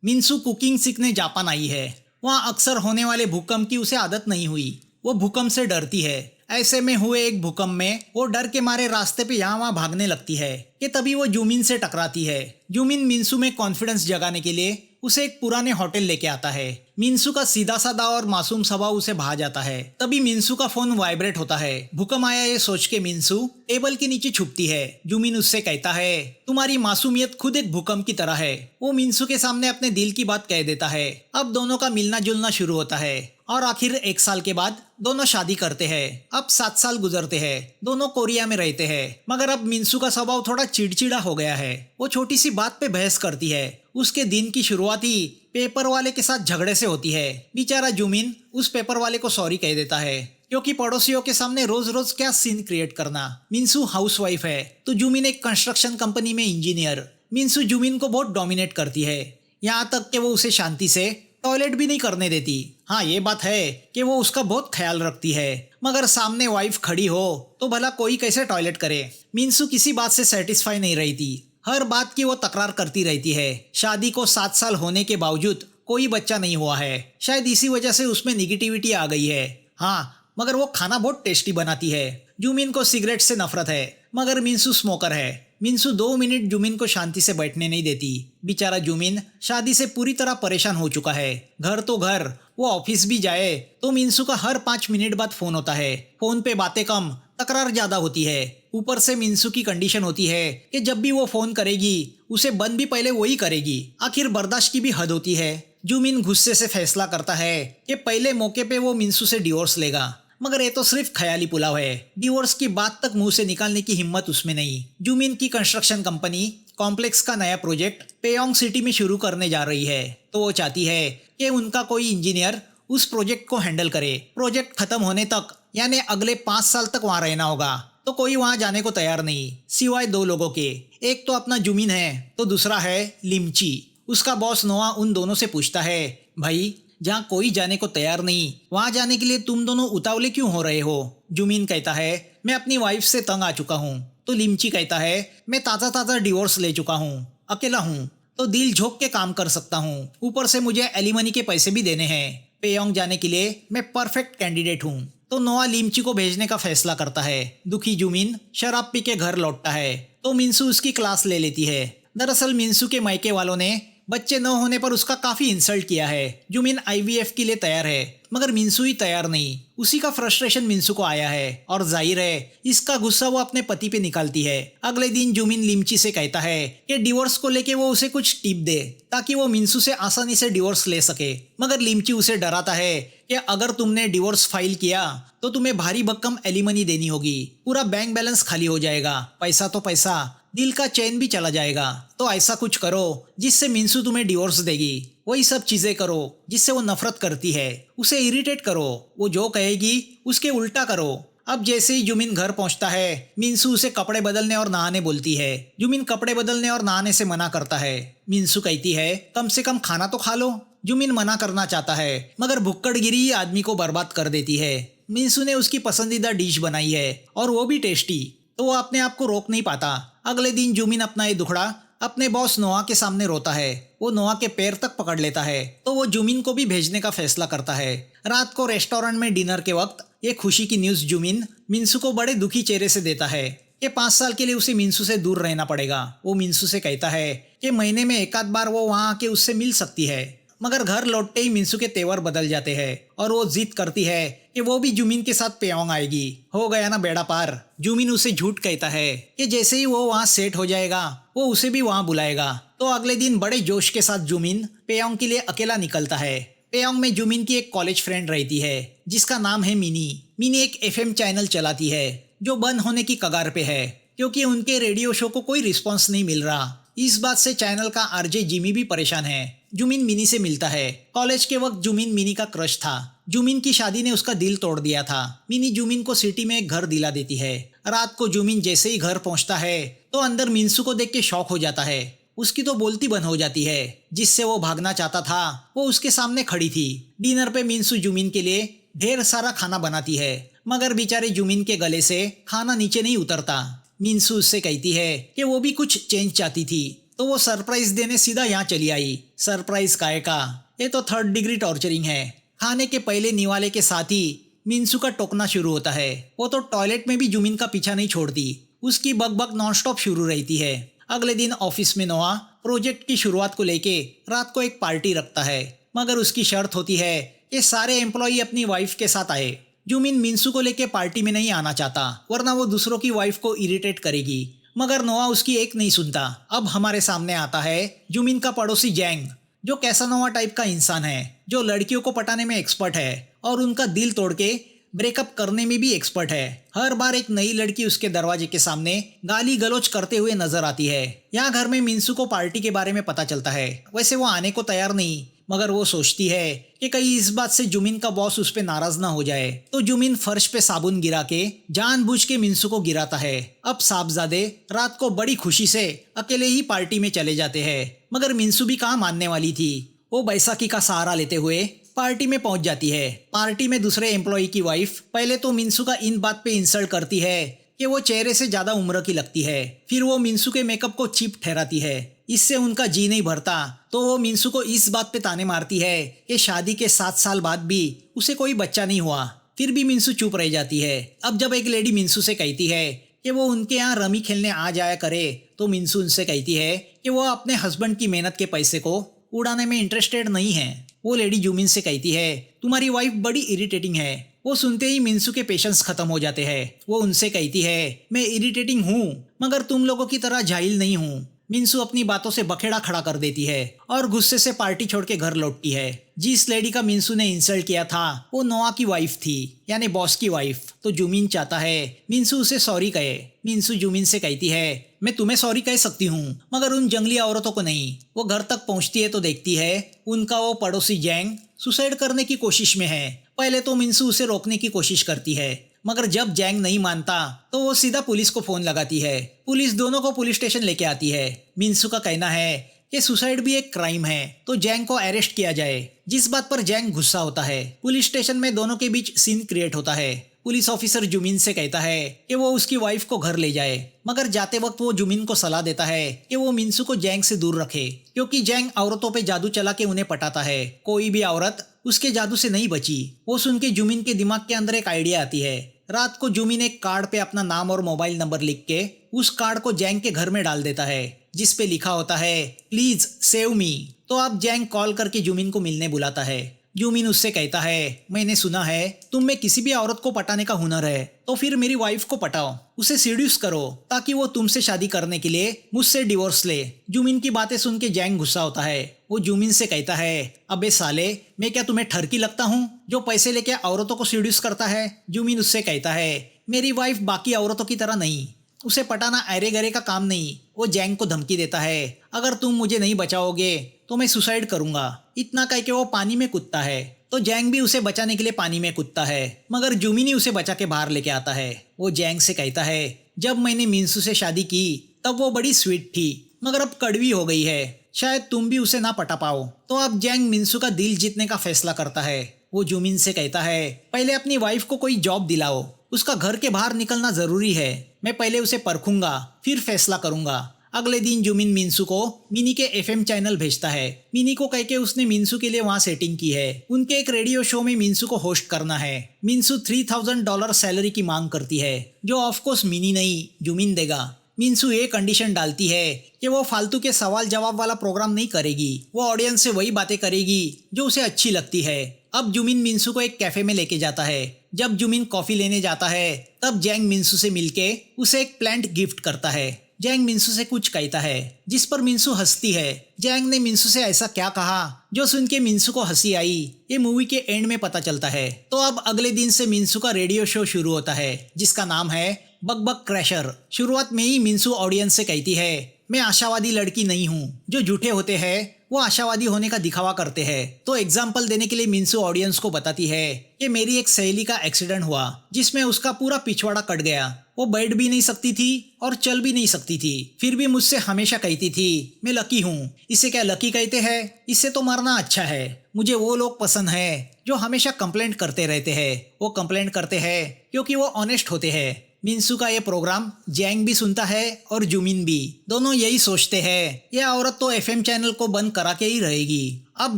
मिन्सू cooking सीखने Japan आई है। वहाँ अक्सर होने वाले भूकंप की उसे आदत नहीं हुई। वो भूकंप से डरती है। ऐसे में हुए एक भूकंप में वो डर के मारे रास्ते पे यहाँ वहाँ भागने लगती है कि तभी वो जूमिन से टकराती है। जूमिन मिन्सू में कॉन्फिडेंस जगाने के लिए उसे एक पुराने होटल लेके आता है। मिन्सू का सीधा साधा और मासूम स्वभाव उसे भा जाता है। तभी मिन्सू का फोन वाइब्रेट होता है। भूकंप आया ये सोच के मिन्सू टेबल के नीचे छुपती है। जूमिन उससे कहता है, तुम्हारी मासूमियत खुद एक भूकंप की तरह है। वो मिन्सू के सामने अपने दिल की बात कह देता है। अब दोनों का मिलना जुलना शुरू होता है और आखिर 1 साल के बाद दोनों शादी करते हैं। अब 7 साल गुजरते हैं। दोनों कोरिया में रहते हैं। मगर अब मिन्सू का स्वभाव थोड़ा चिड़चिड़ा हो गया है। वो छोटी सी बात पे बहस करती है। उसके दिन की शुरुआत ही पेपर वाले के साथ झगड़े से होती है। बेचारा जूमिन उस पेपर वाले को सॉरी कह देता है, क्योंकि पड़ोसियों के सामने रोज रोज क्या सीन क्रिएट करना। मिन्सू हाउसवाइफ है तो जूमिन एक कंस्ट्रक्शन कंपनी में इंजीनियर। मिन्सू जूमिन को बहुत डोमिनेट करती है, यहाँ तक कि वो उसे शांति से टॉयलेट भी नहीं करने देती। हाँ, ये बात है कि वो उसका बहुत ख्याल रखती है, मगर सामने वाइफ खड़ी हो तो भला कोई कैसे टॉयलेट करे। मिन्सू किसी बात से सेटिस्फाई नहीं रही थी। हर बात की वो तकरार करती रहती है। शादी को 7 साल होने के बावजूद कोई बच्चा नहीं हुआ है। शायद इसी वजह से उसमें निगेटिविटी आ गई है। हाँ, मगर वो खाना बहुत टेस्टी बनाती है। जूमिन को सिगरेट से नफरत है, मगर मिन्सू स्मोकर है। मिन्सू 2 मिनट जूमिन को शांति से बैठने नहीं देती। बेचारा जूमिन शादी से पूरी तरह परेशान हो चुका है। घर तो घर, वो ऑफिस भी जाए तो मिन्सू का हर 5 मिनट बाद फोन होता है। फोन पे बातें कम, तकरार ज्यादा होती है। ऊपर से मिन्सू की कंडीशन होती है कि जब भी वो फोन करेगी उसे बंद भी पहले वही करेगी। आखिर बर्दाश्त की भी हद होती है। जूमिन गुस्से से फैसला करता है कि पहले मौके पे वो मिन्सू से डिवोर्स लेगा, मगर ये तो सिर्फ ख्याली पुलाव है। डिवोर्स की बात तक मुंह से निकालने की हिम्मत उसमें नहीं। जूमिन की कंस्ट्रक्शन कंपनी कॉम्प्लेक्स का नया प्रोजेक्ट पेयोंग सिटी में शुरू करने जा रही है, तो वो चाहती है कि उनका कोई इंजीनियर उस प्रोजेक्ट को हैंडल करे। प्रोजेक्ट खत्म होने तक यानी अगले 5 साल तक वहाँ रहना होगा, तो कोई वहाँ जाने को तैयार नहीं सिवाय 2 लोगों के। एक तो अपना जूमिन है तो दूसरा है लिमची। उसका बॉस नोआ उन दोनों से पूछता है, भाई जहाँ कोई जाने को तैयार नहीं वहाँ जाने के लिए तुम दोनों उतावले क्यों हो रहे हो। जूमिन कहता है, मैं अपनी वाइफ से तंग आ चुका हूँ। तो लिमची कहता है, मैं ताज़ा ताज़ा डिवोर्स ले चुका हूँ, अकेला हूँ तो दिल झोंक के काम कर सकता हूँ। ऊपर से मुझे एलिमनी के पैसे भी देने हैं। पेयोंग जाने के लिए मैं परफेक्ट कैंडिडेट हूँ। तो नोआ लिमची को भेजने का फैसला करता है। दुखी जूमिन शराब पी के घर लौटता है तो मिन्सू उसकी क्लास ले लेती है। दरअसल मिन्सू के मायके वालों ने बच्चे न होने पर उसका काफी इंसल्ट किया है। जूमिन आईवीएफ के लिए तैयार है, मगर मिन्सू ही तैयार नहीं। उसी का फ्रस्ट्रेशन मिन्सू को आया है और जाहिर है इसका गुस्सा वो अपने पति पे निकालती है। अगले दिन जूमिन लिमची से कहता है कि डिवोर्स को लेके वो उसे कुछ टिप दे ताकि वो मिन्सू से आसानी से डिवोर्स ले सके। मगर लिमची उसे डराता है कि अगर तुमने डिवोर्स फाइल किया तो तुम्हें भारी भरकम एलिमनी देनी होगी, पूरा बैंक बैलेंस खाली हो जाएगा, पैसा तो पैसा, दिल का चैन भी चला जाएगा। तो ऐसा कुछ करो जिससे मिन्सू तुम्हें डिवोर्स देगी। वही सब चीजें करो जिससे वो नफरत करती है। उसे इरिटेट करो, वो जो कहेगी उसके उल्टा करो। अब जैसे ही जूमिन घर पहुंचता है मिन्सू उसे कपड़े बदलने और नहाने बोलती है। जूमिन कपड़े बदलने और नहाने से मना करता है। मिन्सू कहती है, कम से कम खाना तो खा लो। जूमिन मना करना चाहता है, मगर भुक्कड़गिरी ही आदमी को बर्बाद कर देती है। मिन्सू ने उसकी पसंदीदा डिश बनाई है और वो भी टेस्टी, तो वो अपने आप को रोक नहीं पाता। अगले दिन जूमिन अपना ये दुखड़ा अपने बॉस नोआ के सामने रोता है। वो नोआ के पैर तक पकड़ लेता है तो वो जूमिन को भी भेजने का फैसला करता है। रात को रेस्टोरेंट में डिनर के वक्त ये खुशी की न्यूज़ जूमिन मिन्सू को बड़े दुखी चेहरे से देता है कि 5 साल के लिए उसे मिन्सू से दूर रहना पड़ेगा। वो मिन्सू से कहता है कि महीने में 1 आध बार वो वहाँ आके उससे मिल सकती है। मगर घर लौटते ही मिन्सू के तेवर बदल जाते हैं और वो जिद करती है कि वो भी जूमिन के साथ पेयोंग आएगी। हो गया ना बेड़ा पार। जूमिन उसे झूठ कहता है कि जैसे ही वो वहाँ सेट हो जाएगा वो उसे भी वहाँ बुलाएगा। तो अगले दिन बड़े जोश के साथ जूमिन पेयोंग के लिए अकेला निकलता है। पेयोंग में जूमिन की एक कॉलेज फ्रेंड रहती है जिसका नाम है मिनी। मिनी एक एफएम चैनल चलाती है जो बंद होने की कगार पे है, क्योंकि उनके रेडियो शो को कोई रिस्पॉन्स नहीं मिल रहा। इस बात से चैनल का आरजे जिमी भी परेशान है। जूमिन मिनी से मिलता है। कॉलेज के वक्त जूमिन मिनी का क्रश था। जूमिन की शादी ने उसका दिल तोड़ दिया था। मिनी जूमिन को सिटी में एक घर दिला देती है। रात को जूमिन जैसे ही घर पहुंचता है तो अंदर मिन्सू को देख के शॉक हो जाता है। उसकी तो बोलती बंद हो जाती है। जिससे वो भागना चाहता था वो उसके सामने खड़ी थी। डिनर पे मिन्सू जूमिन के लिए ढेर सारा खाना बनाती है, मगर बेचारे जूमिन के गले से खाना नीचे नहीं उतरता। मिन्सू उससे कहती है कि वो भी कुछ चेंज चाहती थी। तो वो सरप्राइज देने सीधा यहाँ चली आई। सरप्राइज काहे का, ये तो 3rd डिग्री टॉर्चरिंग है। खाने के पहले निवाले के साथ ही मिंसू का टोकना शुरू होता है। वो तो टॉयलेट में भी जुमिन का पीछा नहीं छोड़ती। उसकी बकबक नॉनस्टॉप शुरू रहती है। अगले दिन ऑफिस में नोआ प्रोजेक्ट की शुरुआत को लेके रात को एक पार्टी रखता है, मगर उसकी शर्त होती है कि सारे एम्प्लॉई अपनी वाइफ के साथ आए। जुमिन मिंसू को लेके पार्टी में नहीं आना चाहता, वरना वो दूसरों की वाइफ को इरिटेट करेगी, मगर नोआ उसकी एक नहीं सुनता। अब हमारे सामने आता है जुमिन का पड़ोसी जैंग, जो कैसानोवा टाइप का इंसान है, जो लड़कियों को पटाने में एक्सपर्ट है और उनका दिल तोड़ के ब्रेकअप करने में भी एक्सपर्ट है। हर बार एक नई लड़की उसके दरवाजे के सामने गाली गलौज करते हुए नजर आती है। यहाँ घर में मिंसू को पार्टी के बारे में पता चलता है। वैसे वो आने को तैयार नहीं, मगर वो सोचती है कि कहीं इस बात से जुमिन का बॉस उस पे नाराज ना हो जाए। तो जुमिन फर्श पे साबुन गिरा के जानबूझ के मिंसू को गिराता है। अब साहबजादे रात को बड़ी खुशी से अकेले ही पार्टी में चले जाते हैं, मगर मिंसू भी कहाँ मानने वाली थी। वो बैसाखी का सहारा लेते हुए पार्टी में पहुंच जाती है। पार्टी में दूसरे एम्प्लॉय की वाइफ पहले तो मिंसू का इन बात पे इंसल्ट करती है कि वो चेहरे से ज्यादा उम्र की लगती है। फिर वो मिंसू के मेकअप को चीप ठहराती है। इससे उनका जी नहीं भरता, तो वो मिंसू को इस बात पे ताने मारती है कि शादी के 7 साल बाद भी उसे कोई बच्चा नहीं हुआ। फिर भी मिंसू चुप रह जाती है। अब जब एक लेडी मिंसू से कहती है कि वो उनके यहाँ रमी खेलने आ जाया करे, तो मिंसू उनसे कहती है कि वो अपने हस्बैंड की मेहनत के पैसे को उड़ाने में इंटरेस्टेड नहीं है। वो लेडी जुमिन से कहती है तुम्हारी वाइफ बड़ी इरिटेटिंग है। वो सुनते ही मिंसू के पेशेंस खत्म हो जाते हैं। वो उनसे कहती है मैं इरिटेटिंग हूँ, मगर तुम लोगों की तरह जाहिल नहीं हूँ। मिंसू अपनी बातों से बखेड़ा खड़ा कर देती है और गुस्से से पार्टी छोड़ के घर लौटती है। जिस लेडी का मिंसू ने इंसल्ट किया था वो नोआ की वाइफ थी, यानी बॉस की वाइफ। तो जुमिन चाहता है मिंसू उसे सॉरी कहे। मिंसू जुमिन से कहती है मैं तुम्हें सॉरी कह सकती हूँ, मगर उन जंगली औरतों को नहीं। वो घर तक पहुँचती है तो देखती है उनका वो पड़ोसी जैंग सुसाइड करने की कोशिश में है। पहले तो मिंसू उसे रोकने की कोशिश करती है, मगर जब जैंग नहीं मानता तो वो सीधा पुलिस को फोन लगाती है। पुलिस दोनों को पुलिस स्टेशन लेके आती है। मिंसू का कहना है कि सुसाइड भी एक क्राइम है, तो जैंग को अरेस्ट किया जाए, जिस बात पर जैंग गुस्सा होता है। पुलिस स्टेशन में दोनों के बीच सीन क्रिएट होता है। पुलिस ऑफिसर जुमिन से कहता है कि वो उसकी वाइफ को घर ले जाए, मगर जाते वक्त वो जुमिन को सलाह देता है कि वो मिंसू को जैंग से दूर रखे, क्योंकि जैंग औरतों पे जादू चला के उन्हें पटाता है। कोई भी औरत उसके जादू से नहीं बची। वो सुन के जुमिन के दिमाग के अंदर एक आइडिया आती है। रात को जुमिन एक कार्ड पे अपना नाम और मोबाइल नंबर लिख के उस कार्ड को जैंग के घर में डाल देता है, जिस पे लिखा होता है प्लीज सेव मी। तो अब जैंग कॉल करके जुमिन को मिलने बुलाता है। जुमिन उससे कहता है मैंने सुना है तुम में किसी भी औरत को पटाने का हुनर है, तो फिर मेरी वाइफ को पटाओ, उसे सीड्यूस करो ताकि वो तुमसे शादी करने के लिए मुझसे डिवोर्स ले। जुमिन की बातें सुन के जैंग गुस्सा होता है। वो जुमिन से कहता है अबे साले, मैं क्या तुम्हें ठरकी लगता हूँ जो पैसे लेके औरतों को सीड्यूस करता है। जुमिन उससे कहता है मेरी वाइफ बाकी औरतों की तरह नहीं, उसे पटाना अरे गरे का काम नहीं। वो जैंग को धमकी देता है अगर तुम मुझे नहीं बचाओगे तो मैं सुसाइड करूंगा। इतना कह के वो पानी में कूदता है, तो जैंग भी उसे बचाने के लिए पानी में कूदता है, मगर जुमिन ही उसे बचा के बाहर लेके आता है। वो जैंग से कहता है जब मैंने मिंसू से शादी की तब वो बड़ी स्वीट थी, मगर अब कड़वी हो गई है, शायद तुम भी उसे ना पटा पाओ। तो अब जैंग मिंसू का दिल जीतने का फैसला करता है। वो जुमिन से कहता है पहले अपनी वाइफ को कोई जॉब दिलाओ, उसका घर के बाहर निकलना जरूरी है। मैं पहले उसे परखूंगा फिर फैसला करूंगा। अगले दिन जुमिन मिंसू को मिनी के एफएम चैनल भेजता है। मिनी को कह के उसने मिंसू के लिए वहाँ सेटिंग की है। उनके एक रेडियो शो में मिंसू को होस्ट करना है। मिंसू $3000 सैलरी की मांग करती है, जो ऑफकोर्स मिनी नहीं जुमिन देगा। मिंसू ये कंडीशन डालती है कि वो फालतू के सवाल जवाब वाला प्रोग्राम नहीं करेगी, वो ऑडियंस से वही बातें करेगी जो उसे अच्छी लगती है। अब जुमिन मिंसू को एक कैफे में लेके जाता है। जब जुमिन कॉफी लेने जाता है तब जैंग मिंसू से मिलके उसे एक प्लांट गिफ्ट करता है। जैंग मिंसू से कुछ कहता है जिस पर मिंसू हंसती है। जैंग ने मिंसू से ऐसा क्या कहा जो सुन के मिंसू को हंसी आई, ये मूवी के एंड में पता चलता है। तो अब अगले दिन से मिंसू का रेडियो शो शुरू होता है, जिसका नाम है बक बक क्रैशर। शुरुआत में ही मिंसू ऑडियंस से कहती है मैं आशावादी लड़की नहीं हूँ, जो झूठे होते हैं वो आशावादी होने का दिखावा करते हैं। तो एग्जाम्पल देने के लिए मिंसू ऑडियंस को बताती है कि मेरी एक सहेली का एक्सीडेंट हुआ जिसमें उसका पूरा पिछवाड़ा कट गया। वो बैठ भी नहीं सकती थी और चल भी नहीं सकती थी, फिर भी मुझसे हमेशा कहती थी मैं लकी हूँ। इसे क्या लकी कहते हैं? इससे तो मरना अच्छा है। मुझे वो लोग पसंद है जो हमेशा कंप्लेंट करते रहते हैं। वो कंप्लेंट करते हैं क्योंकि वो ऑनेस्ट होते हैं। मिंसू का ये प्रोग्राम जैंग भी सुनता है और जुमिन भी। दोनों यही सोचते हैं ये औरत तो एफएम चैनल को बंद करा के ही रहेगी। अब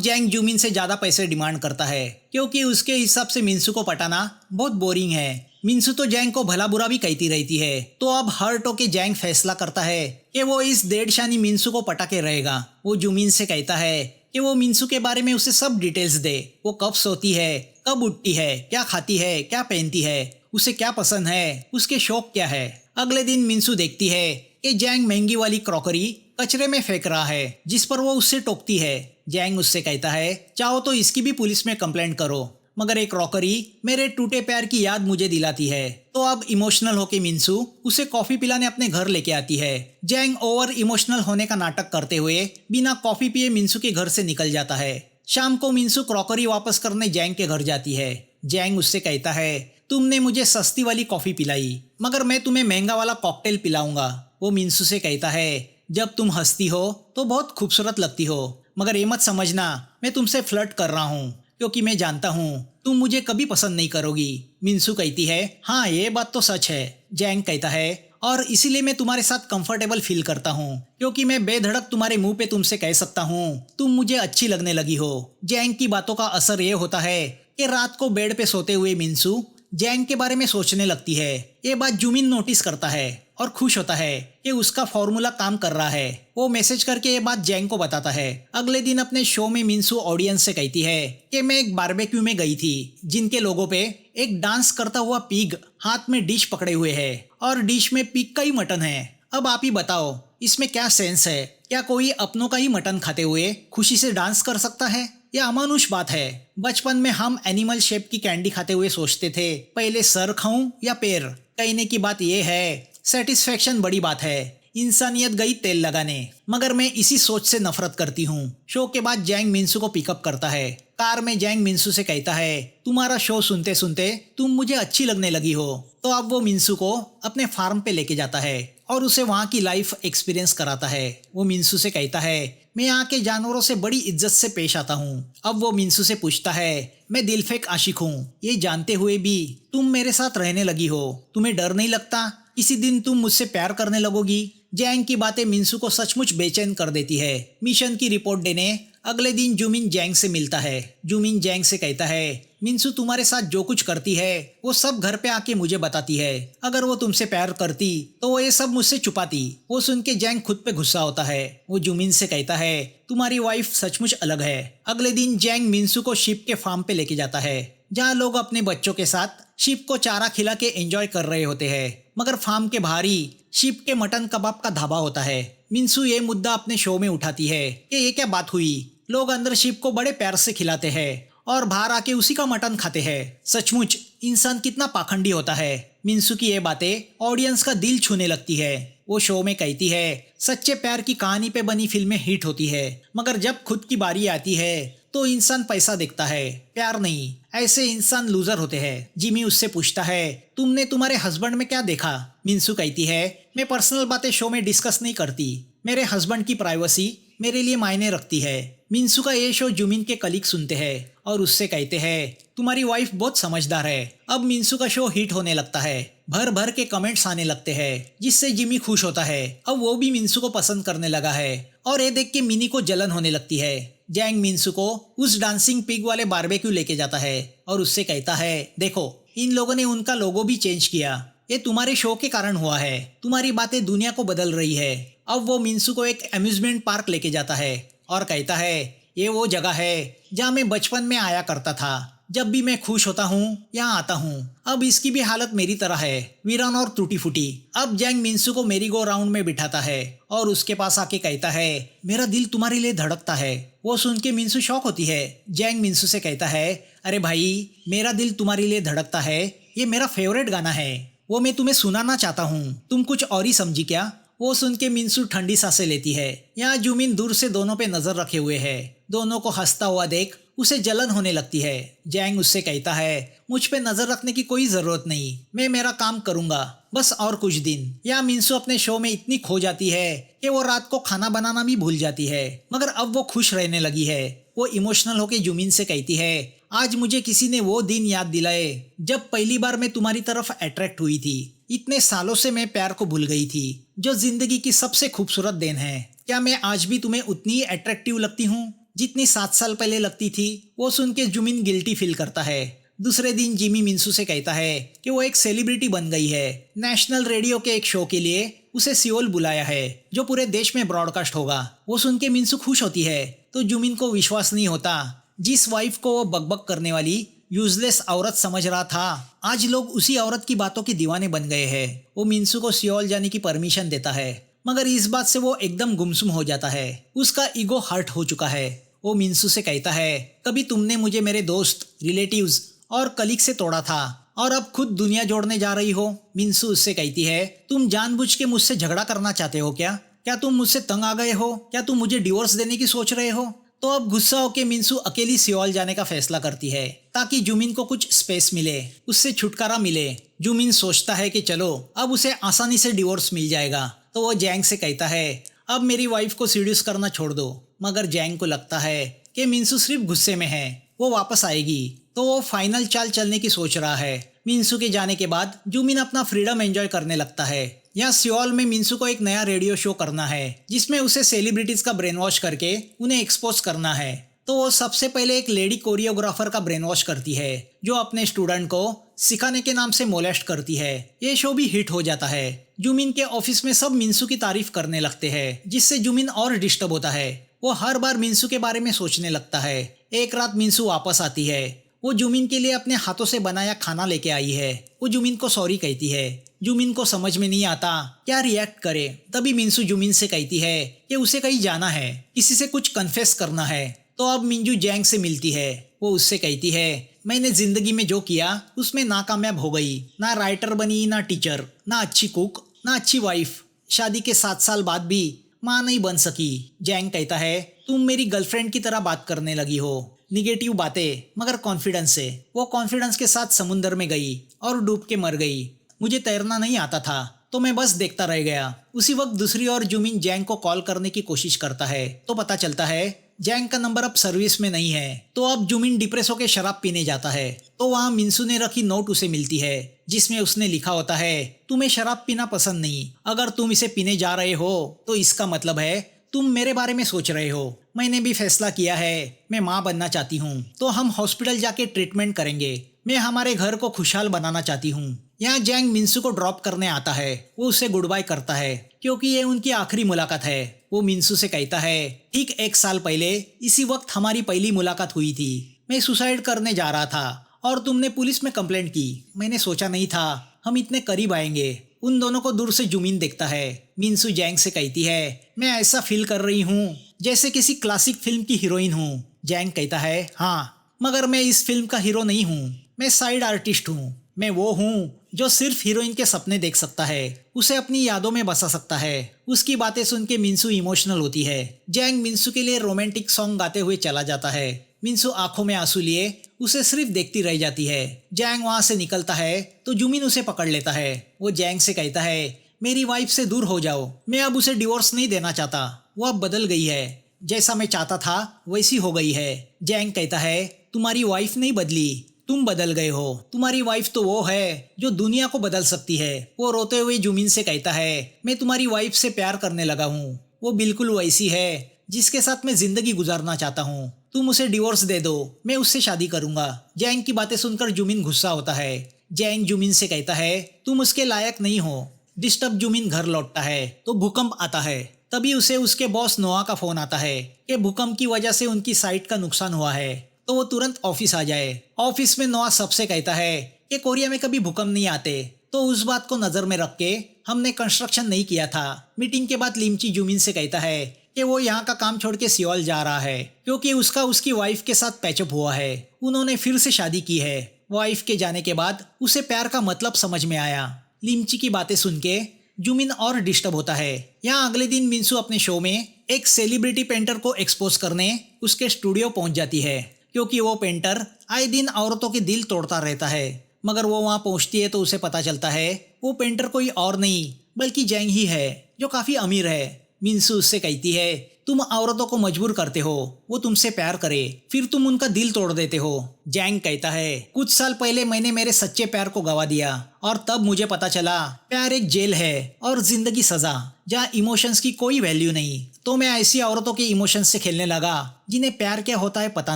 जैंग जुमिन से ज्यादा पैसे डिमांड करता है क्योंकि उसके हिसाब से मिंसू को पटाना बहुत बोरिंग है। मिंसू तो जैंग को भला बुरा भी कहती रहती है। तो अब हर्ट होके जैंग फैसला करता है कि वो इस डेढ़शानी मिंसू को पटा के रहेगा। वो जुमिन से कहता है कि वो मिंसू के बारे में उसे सब डिटेल्स दे। वो कब सोती है, कब उठती है, क्या खाती है, क्या पहनती है, उसे क्या पसंद है, उसके शौक क्या है। अगले दिन मिंसू देखती है कि जैंग महंगी वाली क्रॉकरी कचरे में फेंक रहा है, जिस पर वो उससे टोकती है। जैंग उससे कहता है चाहो तो इसकी भी पुलिस में कंप्लेंट करो, मगर एक क्रॉकरी मेरे टूटे प्यार की याद मुझे दिलाती है। तो अब इमोशनल होके मिंसू उसे कॉफी पिलाने अपने घर लेके आती है। जैंग ओवर इमोशनल होने का नाटक करते हुए बिना कॉफी पिए मिंसू के घर से निकल जाता है। शाम को मिंसू क्रॉकरी वापस करने जैंग के घर जाती है। जैंग उससे कहता है तुमने मुझे सस्ती वाली कॉफी पिलाई, मगर मैं तुम्हें महंगा वाला कॉकटेल पिलाऊंगा। वो मिंसू से कहता है जब तुम हंसती हो तो बहुत खूबसूरत लगती हो, मगर ये मत समझना मैं तुमसे फ्लर्ट कर रहा हूँ, क्योंकि मैं जानता हूँ तुम मुझे कभी पसंद नहीं करोगी। मिंसू कहती है हाँ ये बात तो सच है। जैंग कहता है और इसीलिए मैं तुम्हारे साथ कंफर्टेबल फील करता हूँ, क्योंकि मैं बेधड़क तुम्हारे मुंह पे तुमसे कह सकता हूँ तुम मुझे अच्छी लगने लगी हो। जैंग की बातों का असर ये होता है कि रात को बेड पे सोते हुए मिंसू जैंग के बारे में सोचने लगती है। ये बात जुमिन नोटिस करता है और खुश होता है कि उसका फॉर्मूला काम कर रहा है। वो मैसेज करके ये बात जैंग को बताता है। अगले दिन अपने शो में मिंसू ऑडियंस से कहती है कि मैं एक बारबेक्यू में गई थी जिनके लोगों पे एक डांस करता हुआ पिग हाथ में डिश पकड़े हुए है और डिश में पिग का ही मटन है। अब आप ही बताओ इसमें क्या सेंस है? क्या कोई अपनों का ही मटन खाते हुए खुशी से डांस कर सकता है? यह अमानुष बात है। बचपन में हम एनिमल शेप की कैंडी खाते हुए सोचते थे पहले सर खाऊं या पैर। कहने की बात यह है सेटिस्फेक्शन बड़ी बात है, इंसानियत गई तेल लगाने। मगर मैं इसी सोच से नफरत करती हूँ। शो के बाद जैंग मिंसू को पिकअप करता है। कार में जैंग मिंसू से कहता है तुम्हारा शो सुनते सुनते तुम मुझे अच्छी लगने लगी हो। तो अब वो मिंसू को अपने फार्म पे लेके जाता है और उसे वहाँ की लाइफ एक्सपीरियंस कराता है। वो मिंसू से कहता है मैं यहाँ के जानवरों से बड़ी इज्जत से पेश आता हूँ। अब वो मिंसू से पूछता है मैं दिलफेक आशिक हूँ, ये जानते हुए भी तुम मेरे साथ रहने लगी हो, तुम्हें डर नहीं लगता किसी दिन तुम मुझसे प्यार करने लगोगी? जैंग की बातें मिंसू को सचमुच बेचैन कर देती है। मिशन की रिपोर्ट देने अगले दिन जुमिन जैंग से मिलता है। जुमिन जैंग से कहता है मिंसू तुम्हारे साथ जो कुछ करती है वो सब घर पे आके मुझे बताती है। अगर वो तुमसे प्यार करती तो वो ये सब मुझसे छुपाती। वो सुन के जैंग खुद पे गुस्सा होता है। वो जुमिन से कहता है तुम्हारी वाइफ सचमुच अलग है। अगले दिन जैंग मिंसू को शिप के फार्म पे लेके जाता है, जहाँ लोग अपने बच्चों के साथ शिप को चारा खिला के एंजॉय कर रहे होते हैं। मगर फार्म के बाहर ही शिप के मटन कबाब का ढाबा होता है। मिंसू ये मुद्दा अपने शो में उठाती है कि ये क्या बात हुई, लोग अंदर शिप को बड़े प्यार से खिलाते हैं और बाहर आके उसी का मटन खाते हैं। सचमुच इंसान कितना पाखंडी होता है। मिंसू की ये बातें ऑडियंस का दिल छूने लगती है। वो शो में कहती है सच्चे प्यार की कहानी पे बनी फिल्में हिट होती है, मगर जब खुद की बारी आती है तो इंसान पैसा देखता है, प्यार नहीं। ऐसे इंसान लूजर होते हैं। जिमी उससे पूछता है तुमने तुम्हारे हस्बैंड में क्या देखा? मिंसू कहती है मैं पर्सनल बातें शो में डिस्कस नहीं करती, मेरे हस्बैंड की प्राइवेसी मेरे लिए मायने रखती है। मिंसू का ये शो जुमिन के कलीग सुनते हैं और उससे कहते हैं तुम्हारी वाइफ बहुत समझदार है। अब मिंसू का शो हिट होने लगता है, भर भर के कमेंट्स आने लगते हैं, जिससे जिमी खुश होता है। अब वो भी मिंसू को पसंद करने लगा है और ये देख के मिनी को जलन होने लगती है। जैंग मिंसू को उस डांसिंग पिग वाले बारबेक्यू लेके जाता है और उससे कहता है देखो इन लोगों ने उनका लोगो भी चेंज किया, ये तुम्हारे शो के कारण हुआ है, तुम्हारी बातें दुनिया को बदल रही है। अब वो मिंसू को एक अम्यूजमेंट पार्क लेके जाता है और कहता है ये वो जगह है जहाँ मैं बचपन में आया करता था, जब भी मैं खुश होता हूँ यहाँ आता हूँ। अब इसकी भी हालत मेरी तरह है, वीरान और टूटी फूटी। अब जैंग मिंसू को मेरी गो राउंड में बिठाता है और उसके पास आके कहता है मेरा दिल तुम्हारे लिए धड़कता है। वो सुन के मिंसू शॉक होती है। जैंग मिंसू से कहता है अरे भाई मेरा दिल तुम्हारे लिए धड़कता है ये मेरा फेवरेट गाना है, वो मैं तुम्हें सुनाना चाहता हूँ, तुम कुछ और ही समझी क्या? वो सुन के मिंसू ठंडी सांसें लेती है। यहाँ जुमिन दूर से दोनों पे नजर रखे हुए है। दोनों को हंसता हुआ देख उसे जलन होने लगती है। जैंग उससे कहता है मुझ पे नजर रखने की कोई जरूरत नहीं, मैं मेरा काम करूंगा बस और कुछ दिन। या मिंसू अपने शो में इतनी खो जाती है कि वो रात को खाना बनाना भी भूल जाती है, मगर अब वो खुश रहने लगी है। वो इमोशनल होके जुमिन से कहती है आज मुझे किसी ने वो दिन याद दिलाए जब पहली बार मैं तुम्हारी तरफ अट्रैक्ट हुई थी। इतने सालों से मैं प्यार को भूल गई थी, जो जिंदगी की सबसे खूबसूरत देन है। क्या मैं आज भी तुम्हें उतनी ही अट्रैक्टिव लगती हूँ जितनी 7 साल पहले लगती थी? वो सुन के जुमिन गिल्टी फील करता है। दूसरे दिन जिमी मिंसू से कहता है कि वो एक सेलिब्रिटी बन गई है। नेशनल रेडियो के एक शो के लिए उसे सियोल बुलाया है, जो पूरे देश में ब्रॉडकास्ट होगा। वो सुन के मिंसू खुश होती है तो जुमिन को विश्वास नहीं होता। जिस वाइफ को वो बकबक करने वाली यूजलेस औरत समझ रहा था, आज लोग उसी औरत की बातों के दीवाने बन गए हैं। वो मिंसू को सियोल जाने की परमिशन देता है, मगर इस बात से वो एकदम गुमसुम हो जाता है। उसका ईगो हर्ट हो चुका है। वो मिंसू से कहता है, कभी तुमने मुझे मेरे दोस्त, रिलेटिव्स और कलीग से तोड़ा था और अब खुद दुनिया जोड़ने जा रही हो। मिंसू उससे कहती है, तुम जानबूझ के मुझसे झगड़ा करना चाहते हो क्या? क्या तुम मुझसे तंग आ गए हो? क्या तुम मुझे डिवोर्स देने की सोच रहे हो? तो अब गुस्सा होकर मिंसू अकेली सियोल जाने का फैसला करती है ताकि जुमिन को कुछ स्पेस मिले, उससे छुटकारा मिले। जुमिन सोचता है कि चलो अब उसे आसानी से डिवोर्स मिल जाएगा, तो वो जैंग से कहता है, अब मेरी वाइफ को सीड्यूस करना छोड़ दो। मगर जैंग को लगता है कि मिंसू सिर्फ गुस्से में है, वो वापस आएगी, तो वो फाइनल चाल चलने की सोच रहा है। मिंसू के जाने के बाद जुमिन अपना फ्रीडम एंजॉय करने लगता है। यहाँ सियोल में मिंसू को एक नया रेडियो शो करना है जिसमें उसे सेलिब्रिटीज का ब्रेन वॉश करके उन्हें एक्सपोज करना है। तो वो सबसे पहले एक लेडी कोरियोग्राफर का ब्रेन वॉश करती है, जो अपने स्टूडेंट को सिखाने के नाम से मोलेस्ट करती है। ये शो भी हिट हो जाता है। जुमिन के ऑफिस में सब मिंसू की तारीफ करने लगते हैं, जिससे जुमिन और डिस्टर्ब होता है। वो हर बार मिंसू के बारे में सोचने लगता है। एक रात मिंसू वापस आती है। वो जुमिन के लिए अपने हाथों से बनाया खाना लेके आई है। वो जुमिन को सॉरी कहती है। जुमिन को समझ में नहीं आता क्या रिएक्ट करे। तभी मिंसू जुमिन से कहती है कि उसे कहीं जाना है, किसी से कुछ कन्फेस करना है। तो अब मिंजू जैंग से मिलती है। वो उससे कहती है, मैंने जिंदगी में जो किया उसमें नाकामयाब हो गई। ना राइटर बनी, ना टीचर, ना अच्छी कुक, ना अच्छी वाइफ। शादी के 7 साल बाद भी माँ नहीं बन सकी। जैंग कहता है, तुम मेरी गर्लफ्रेंड की तरह बात करने लगी हो, निगेटिव बातें मगर कॉन्फिडेंस से। वो कॉन्फिडेंस के साथ समुंदर में गई और डूब के मर गई। मुझे तैरना नहीं आता था तो मैं बस देखता रह गया। उसी वक्त दूसरी ओर जुमिन जैंग को कॉल करने की कोशिश करता है तो पता चलता है जैंग का नंबर अब सर्विस में नहीं है। तो अब जुमिन डिप्रेस होकर शराब पीने जाता है। तो वहाँ मिंसू ने रखी नोट उसे मिलती है, जिसमें उसने लिखा होता है, तुम्हें शराब पीना पसंद नहीं, अगर तुम इसे पीने जा रहे हो तो इसका मतलब है तुम मेरे बारे में सोच रहे हो। मैंने भी फैसला किया है, मैं माँ बनना चाहती हूँ, तो हम हॉस्पिटल जाके ट्रीटमेंट करेंगे। मैं हमारे घर को खुशहाल बनाना चाहती हूँ। यहाँ जैंग मिंसू को ड्रॉप करने आता है। वो उससे गुड बाय करता है क्योंकि ये उनकी आखिरी मुलाकात है। वो मिंसू से कहता है, ठीक 1 साल पहले इसी वक्त हमारी पहली मुलाकात हुई थी। मैं सुसाइड करने जा रहा था और तुमने पुलिस में कंप्लेंट की। मैंने सोचा नहीं था हम इतने करीब आएंगे। उन दोनों को दूर से जुमिन देखता है। मिंसू जैंग से कहती है, मैं ऐसा फील कर रही हूँ जैसे किसी क्लासिक फिल्म की हीरोइन हूँ। जैंग कहता है, हाँ, मगर मैं इस फिल्म का हीरो नहीं हूँ, मैं साइड आर्टिस्ट हूँ। मैं वो हूँ जो सिर्फ हीरोइन के सपने देख सकता है, उसे अपनी यादों में बसा सकता है। उसकी बातें सुन के मिंसू इमोशनल होती है। जैंग मिंसू के लिए रोमांटिक सॉन्ग गाते हुए चला जाता है। मिंसू आंखों में आंसू लिए उसे सिर्फ देखती रह जाती है। जैंग वहां से निकलता है तो जुमिन उसे पकड़ लेता है। वो जैंग से कहता है, मेरी वाइफ से दूर हो जाओ, मैं अब उसे डिवोर्स नहीं देना चाहता। वो अब बदल गई है, जैसा मैं चाहता था वैसी हो गई है। जैंग कहता है, तुम्हारी वाइफ नहीं बदली, तुम बदल गए हो। तुम्हारी वाइफ तो वो है जो दुनिया को बदल सकती है। वो रोते हुए जुमिन से कहता है, मैं तुम्हारी वाइफ से प्यार करने लगा हूँ। वो बिल्कुल वैसी है जिसके साथ मैं जिंदगी गुजारना चाहता हूँ। तुम उसे डिवोर्स दे दो, मैं उससे शादी करूंगा। जैंग की बातें सुनकर जुमिन गुस्सा होता है। जैंग जुमिन से कहता है, तुम उसके लायक नहीं हो। डिस्टर्ब जुमिन घर लौटता है तो भूकंप आता है। तभी उसे उसके बॉस नोआ का फोन आता है कि भूकंप की वजह से उनकी साइट का नुकसान हुआ है, तो वो तुरंत ऑफिस आ जाए। ऑफिस में नोआ सबसे कहता है कि कोरिया में कभी भूकंप नहीं आते, तो उस बात को नजर में रख के हमने कंस्ट्रक्शन नहीं किया था। मीटिंग के बाद लिमची जुमिन से कहता है कि वो यहाँ का काम छोड़ के सियोल जा रहा है क्योंकि उसका उसकी वाइफ के साथ पैचअप हुआ है। उन्होंने फिर से शादी की है। वाइफ के जाने के बाद उसे प्यार का मतलब समझ में आया। लिमची की बातें सुन के जुमिन और डिस्टर्ब होता है। यहाँ अगले दिन मिंसू अपने शो में एक सेलिब्रिटी पेंटर को एक्सपोज करने उसके स्टूडियो पहुंच जाती है, क्योंकि वो पेंटर आए दिन औरतों के दिल तोड़ता रहता है। मगर वो वहाँ पहुंचती है तो उसे पता चलता है वो पेंटर कोई और नहीं बल्कि जैंग ही है, जो काफी अमीर है। मिनसू उससे कहती है, तुम औरतों को मजबूर करते हो वो तुमसे प्यार करे, फिर तुम उनका दिल तोड़ देते हो। जैंग कहता है, कुछ साल पहले मैंने मेरे सच्चे प्यार को गवा दिया और तब मुझे पता चला प्यार एक जेल है और जिंदगी सजा, जहाँ इमोशंस की कोई वैल्यू नहीं। तो मैं ऐसी औरतों के इमोशंस से खेलने लगा जिन्हें प्यार क्या होता है पता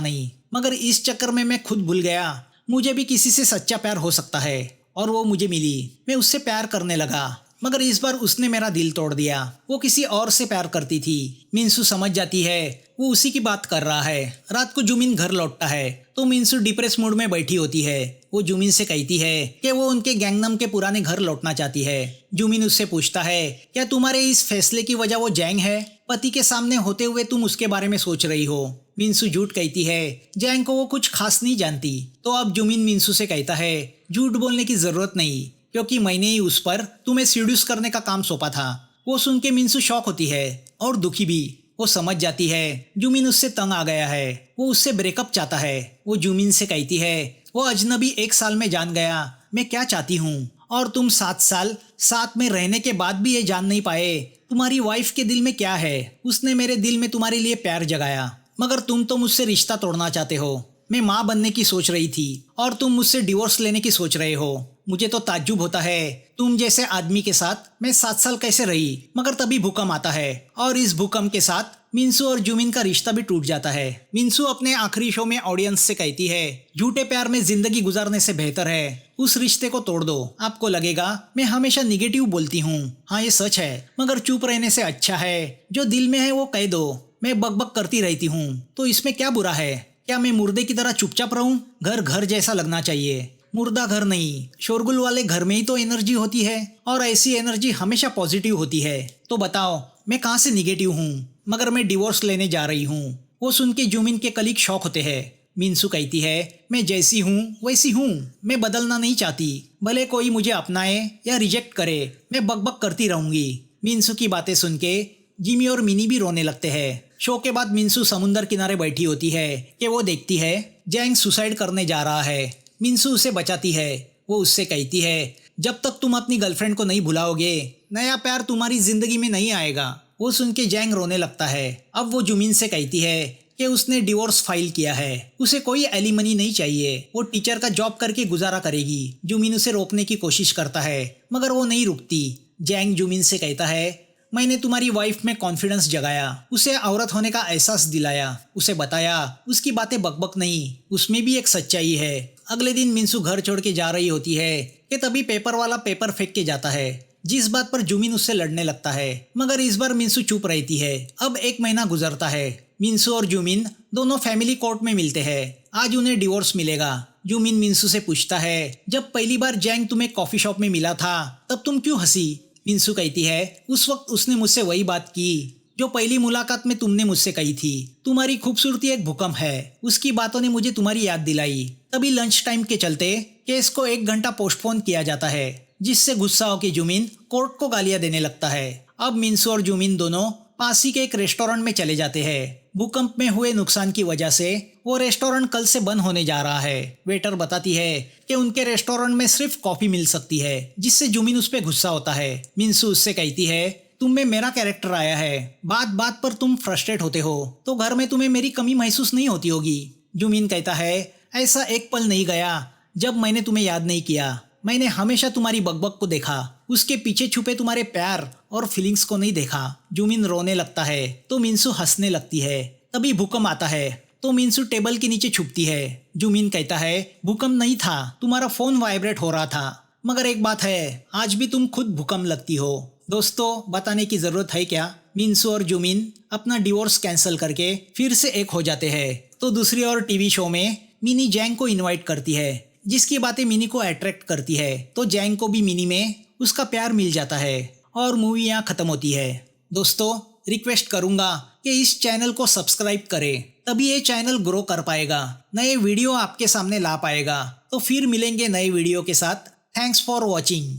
नहीं, मगर इस चक्कर में मैं खुद भूल गया मुझे भी किसी से सच्चा प्यार हो सकता है। और वो मुझे मिली, मैं उससे प्यार करने लगा, मगर इस बार उसने मेरा दिल तोड़ दिया। वो किसी और से प्यार करती थी। मिनसू समझ जाती है वो उसी की बात कर रहा है। रात को जुमिन घर लौटता है तो मिनसू डिप्रेस मूड में बैठी होती है। वो जुमिन से कहती है कि वो उनके गैंगनम के पुराने घर लौटना चाहती है। जुमिन उससे पूछता है, क्या तुम्हारे इस फैसले की वजह वो जैंग है? पति के सामने होते हुए तुम उसके बारे में सोच रही हो। मिनसू झूठ कहती है, जैंग को वो कुछ खास नहीं जानती। तो अब जुमिन मिनसू से कहता है, झूठ बोलने की जरूरत नहीं, क्योंकि मैंने ही उस पर तुम्हें सीड्यूस करने का काम सौंपा था। वो सुन के मिनसू शॉक होती है और दुखी भी। वो समझ जाती है जुमिन उससे तंग आ गया है, वो उससे ब्रेकअप चाहता है। वो जुमिन से कहती है, वो अजनबी 1 साल में जान गया मैं क्या चाहती हूँ, और तुम 7 साल साथ में रहने के बाद भी ये जान नहीं पाए तुम्हारी वाइफ के दिल में क्या है। उसने मेरे दिल में तुम्हारे लिए प्यार जगाया, मगर तुम तो मुझसे रिश्ता तोड़ना चाहते हो। मैं माँ बनने की सोच रही थी और तुम मुझसे डिवोर्स लेने की सोच रहे हो। मुझे तो ताज्जुब होता है तुम जैसे आदमी के साथ मैं 7 साल कैसे रही। मगर तभी भूकंप आता है और इस भूकंप के साथ मिनसू और जुमिन का रिश्ता भी टूट जाता है। मिनसू अपने आखिरी शो में ऑडियंस से कहती है, झूठे प्यार में जिंदगी गुजारने से बेहतर है उस रिश्ते को तोड़ दो। आपको लगेगा मैं हमेशा निगेटिव बोलती हूँ, हाँ ये सच है, मगर चुप रहने से अच्छा है जो दिल में है वो कह दो। मैं बकबक करती रहती हूँ तो इसमें क्या बुरा है? क्या मैं मुर्दे की तरह चुपचाप रहूं? घर घर जैसा लगना चाहिए, मुर्दा घर नहीं। शोरगुल वाले घर में ही तो एनर्जी होती है और ऐसी एनर्जी हमेशा पॉजिटिव होती है। तो बताओ मैं कहाँ से निगेटिव हूँ? मगर मैं डिवोर्स लेने जा रही हूँ। वो सुन के जुमिन के कलीग शौक होते हैं। मिनसू कहती है, मैं जैसी हूँ वैसी हूँ, मैं बदलना नहीं चाहती। भले कोई मुझे अपनाए या रिजेक्ट करे, मैं बकबक करती रहूंगी। मिनसू की बातें सुन के जिमी और मिनी भी रोने लगते हैं। शो के बाद मिनसू समुंदर किनारे बैठी होती है कि वो देखती है जैंग सुसाइड करने जा रहा है। मिनसू उसे बचाती है। वो उससे कहती है, जब तक तुम अपनी गर्लफ्रेंड को नहीं भुलाओगे नया प्यार तुम्हारी जिंदगी में नहीं आएगा। वो सुन के जैंग रोने लगता है। अब वो जुमिन से कहती है कि उसने डिवोर्स फाइल किया है, उसे कोई एलिमनी नहीं चाहिए, वो टीचर का जॉब करके गुजारा करेगी। जुमिन उसे रोकने की कोशिश करता है मगर वो नहीं रुकती। जैंग जुमिन से कहता है, मैंने तुम्हारी वाइफ में कॉन्फिडेंस जगाया, उसे औरत होने का एहसास दिलाया, उसे बताया उसकी बातें बकबक नहीं, उसमें भी एक सच्चाई है। अगले दिन मिनसू घर छोड़ के जा रही होती है कि तभी पेपर वाला पेपर फेंक के जाता है, जिस बात पर जुमिन उससे लड़ने लगता है। मगर इस बार मिनसू चुप रहती है। अब 1 महीना गुजरता है। मिनसू और जुमिन दोनों फैमिली कोर्ट में मिलते हैं। आज उन्हें डिवोर्स मिलेगा। जुमिन मिनसू से पूछता है, जब पहली बार जैंग तुम्हें कॉफी शॉप में मिला था तब तुम क्यों हंसी? मिनसू कहती है, उस वक्त उसने मुझसे वही बात की जो पहली मुलाकात में तुमने मुझसे कही थी, तुम्हारी खूबसूरती एक भूकंप है। उसकी बातों ने मुझे तुम्हारी याद दिलाई। तभी लंच टाइम के चलते केस को 1 घंटा पोस्टपोन किया जाता है, जिससे गुस्सा होकर जुमिन कोर्ट को गालियां देने लगता है। अब मिनसू और जुमिन दोनों पास ही के एक रेस्टोरेंट में चले जाते हैं। भूकंप में हुए नुकसान की वजह से वो रेस्टोरेंट कल से बंद होने जा रहा है। वेटर बताती है कि उनके रेस्टोरेंट में सिर्फ कॉफी मिल सकती है, जिससे जुमिन उस पर गुस्सा होता है। मिनसू उससे कहती है, तुम में मेरा कैरेक्टर आया है, बात बात पर तुम फ्रस्ट्रेट होते हो, तो घर में तुम्हें मेरी कमी महसूस नहीं होती होगी। जुमिन कहता है, ऐसा एक पल नहीं गया जब मैंने तुम्हें याद नहीं किया। मैंने हमेशा तुम्हारी बकबक को देखा, उसके पीछे छुपे तुम्हारे प्यार और फीलिंग्स को नहीं देखा। जुमिन रोने लगता है तो मिनसू हंसने लगती है। तभी भूकंप आता है तो मिनसू टेबल के नीचे छुपती है। जुमिन कहता है, भूकंप नहीं था, तुम्हारा फोन वाइब्रेट हो रहा था। मगर एक बात है, आज भी तुम खुद भूकंप लगती हो। दोस्तों, बताने की जरूरत है क्या? मिनसू और जुमिन अपना डिवोर्स कैंसिल करके फिर से एक हो जाते हैं। तो दूसरी ओर टीवी शो में मिनी जैंग को इनवाइट करती है, जिसकी बातें मिनी को अट्रैक्ट करती है। तो जैंग को भी मिनी में उसका प्यार मिल जाता है और मूवी यहाँ खत्म होती है। दोस्तों, रिक्वेस्ट करूंगा कि इस चैनल को सब्सक्राइब करें, तभी ये चैनल ग्रो कर पाएगा, नए वीडियो आपके सामने ला पाएगा। तो फिर मिलेंगे नए वीडियो के साथ। Thanks for watching.